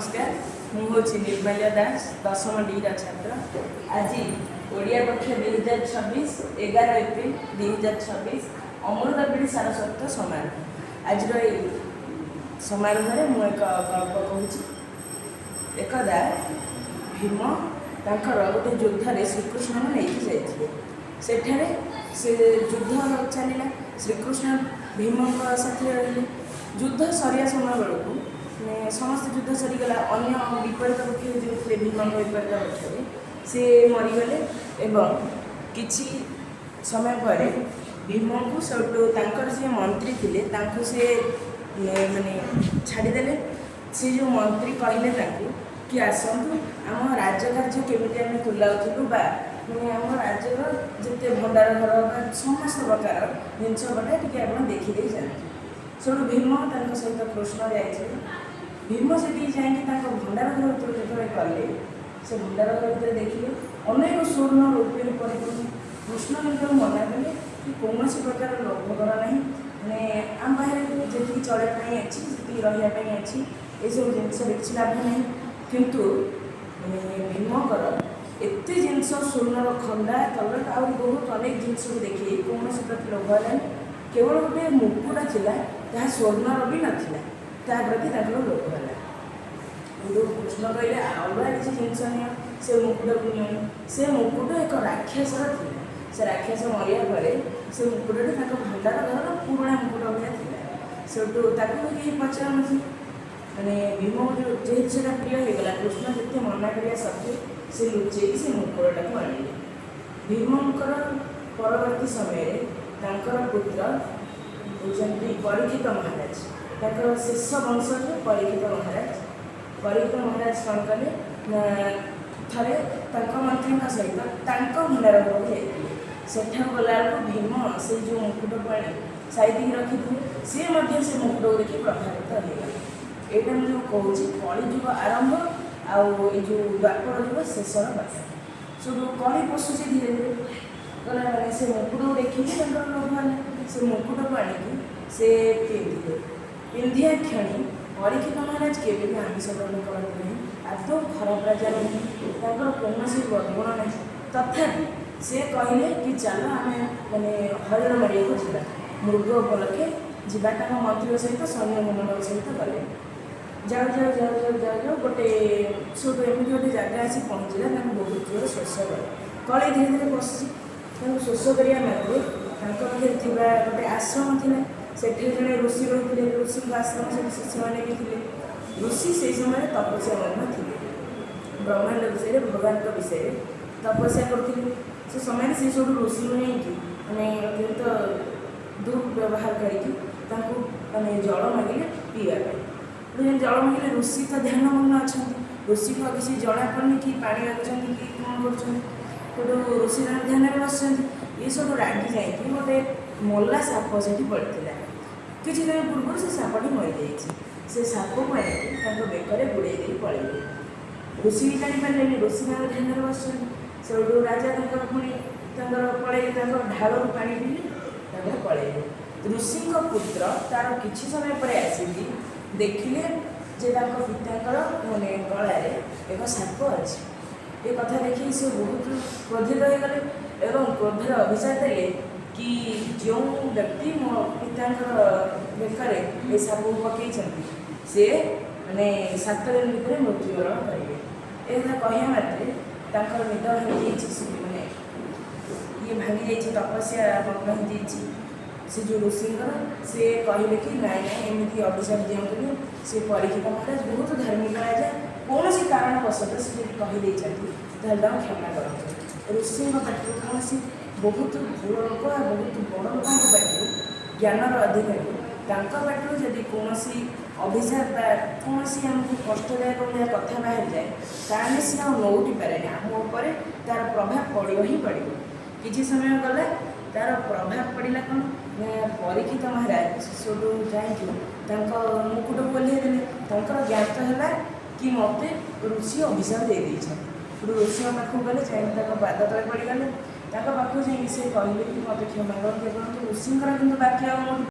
नमस्कार हूँ निर्मल्या दास दशम डी छात्र आज ओडिया पक्ष 2026 11 एप्रिल 2026 अमृता पीढ़ी सारस्वत समारोह आज समारोह में मुझे एक गल्प कहूँ। एकदा भीम गोटे युद्ध श्रीकृष्ण को लेकिन जाइए से युद्ध चलला श्रीकृष्ण भीम साथी रही युद्ध सरिया समय बेलू समस्त युद्ध सरीगला अन्य विपरीत पक्ष जो थे भीम विपरीत पक्ष से मरीगले एवं किछि समय पर भीम को सेठू जी मंत्री थे से माने छाड़ीदे से जो मंत्री कहले कि आसतु आम राज्यकार्य केमी आम तुलाऊलु मैंने आम राज्यर जिते भंडार घर समस्त प्रकार जिनस बटा टी आप देखीदे जाते से भीम सहित कृष्ण जाए भीम से जाकि भंडार घर भर जो गले से भंडार घर भर देखिए अनेक स्वर्ण रूपये परिपूर्ण कृष्ण जो मना कले कि कौन प्रकार लोभ कर ना मैंने आम बाहर जी चलवाई अच्छी जी रही अच्छी ये सब जिन देखी लाभ ना किंतु भीमकर एत जिनस स्वर्ण खंडा कलर आ बहुत अनेक जिनस देखिए कौन प्रति लोभ है केवल गोटे मुकुटा था जहाँ स्वर्णर भी नाला ता प्रति लोभ है कृष्ण कहले अलग किसी जिनस नि से मुकुट को नि से मुकुट एक राक्षसर थी से राक्षस मरिया पर से मुकुटे भंडार घर पुराणा मुकुट भाया था सेठू कहीं पचार मैंने भीम जेहतु से प्रिय होगला कृष्ण जिते मना करा सत्वे से लुचे से मुकुटा को आने भीमकर परवर्ती समय पुत्र होती परीक्षित महाराज शेष वंशज परीक्षित महाराज कौन कले थे मंत्री सहित भंडार घर को जाइए सेठा गला भीम से जो मुकुट को आनी साइड रखी सी से मुकुट को देखिए प्रभावित होगा यहाँ मुझे कहूँ कलिजुग आरंभ आउ जो द्वापर जुग शेषर बात सब कली पशुचे धीरे धीरे गला मैंने से मुकुट को देखिए लोभ है से मुकुट को आनिकी से पिंधिया क्षणी परीक्षित महाराज के आमिष ग्रहण करते नहीं आदौ खराब राजा नहीं कौन बदगुण ना तथापि से कहले कि चल आम मैंने हरिण मारे को जा मृग उपलक्षे जाटा मंत्री सहित सैन्य मंडल सहित गले जाओ जाओ जाओ जाओ जाओ जाओ गोटे सब एमती गोटे जगह आसी पहुँचला बहुत जोर शोष गला कले धीरे धीरे बसी शोष करा पाखे गोटे आश्रम थी सेठी जड़े ऋषि रही ऋषि आश्रम से शिष्य मैंने भी थे ऋषि से समय तपस्या थे ब्रह्मांड विषय भगवान विषय तपस्या करते से समय से सब ऋषि नहीं मैंने अत्यंत दुर्व्यवहार करके जल मांगे पीवाई जल मांगे ऋषि तो ध्यान मग्न अच्छा ऋषि को किसी जना पड़नी कि पा मांगुं कि कौन कर ऋषि ध्यान में बस ये सब रागी जाकि गोटे मल्ला साप से पड़ता किसी दिन पूर्व से सापटी मरी से साप को आनिक बेकर बुड़े पलैले ऋषि भी जापारे ऋषि ध्यान में बस से राजा पुणी पलैले ढाल पा पीले पलैले ऋषि पुत्र तार किसी समय पर आसिकी देखिले जे पिता माने गलार एक साप अच्छी ये कथा देखिए से बहुत क्रोधित हो गले एवं क्रोधर अभिशाप देले कि जो व्यक्ति मो पिता बेकर ये साप पकई से मैंने 7 दिन भितर मृत्युवरण करेंगे यह कहवा मात्रे निद भांगी मैंने ये भांगी जा तपस्या मग्न हो से जो ऋषिंकर से कहले कि नाई नाई एमती अभिशाप दिखाँ से परीक्षित महाराज बहुत धार्मिक राजा कौन से कारणवशत से कहीदे क्षमा कर ऋषि पार्टी कौन बहुत भूल लोक बहुत बड़ लोक पार्टी ज्ञानर अधिकारी पार्टी जदि कौन अभिशाप कौन आमको कष्टदायक भाया कथा बाहर जाए ताने सी नौटी पारे आम उपर तार प्रभाव पड़ो ही पड़ो किसी समय गला तार प्रभाव पड़ा कौन परीक्षित महाराज सब जाकि मुकुट को ओह्लैदेले ज्ञात है कि मत ऋषि अभिशाप दे ऋषि पाखक गले जाकि पाद तले पड़गले पाखक जाकि से कहले कि मत क्षमा कर ऋषिंकर कि बाकी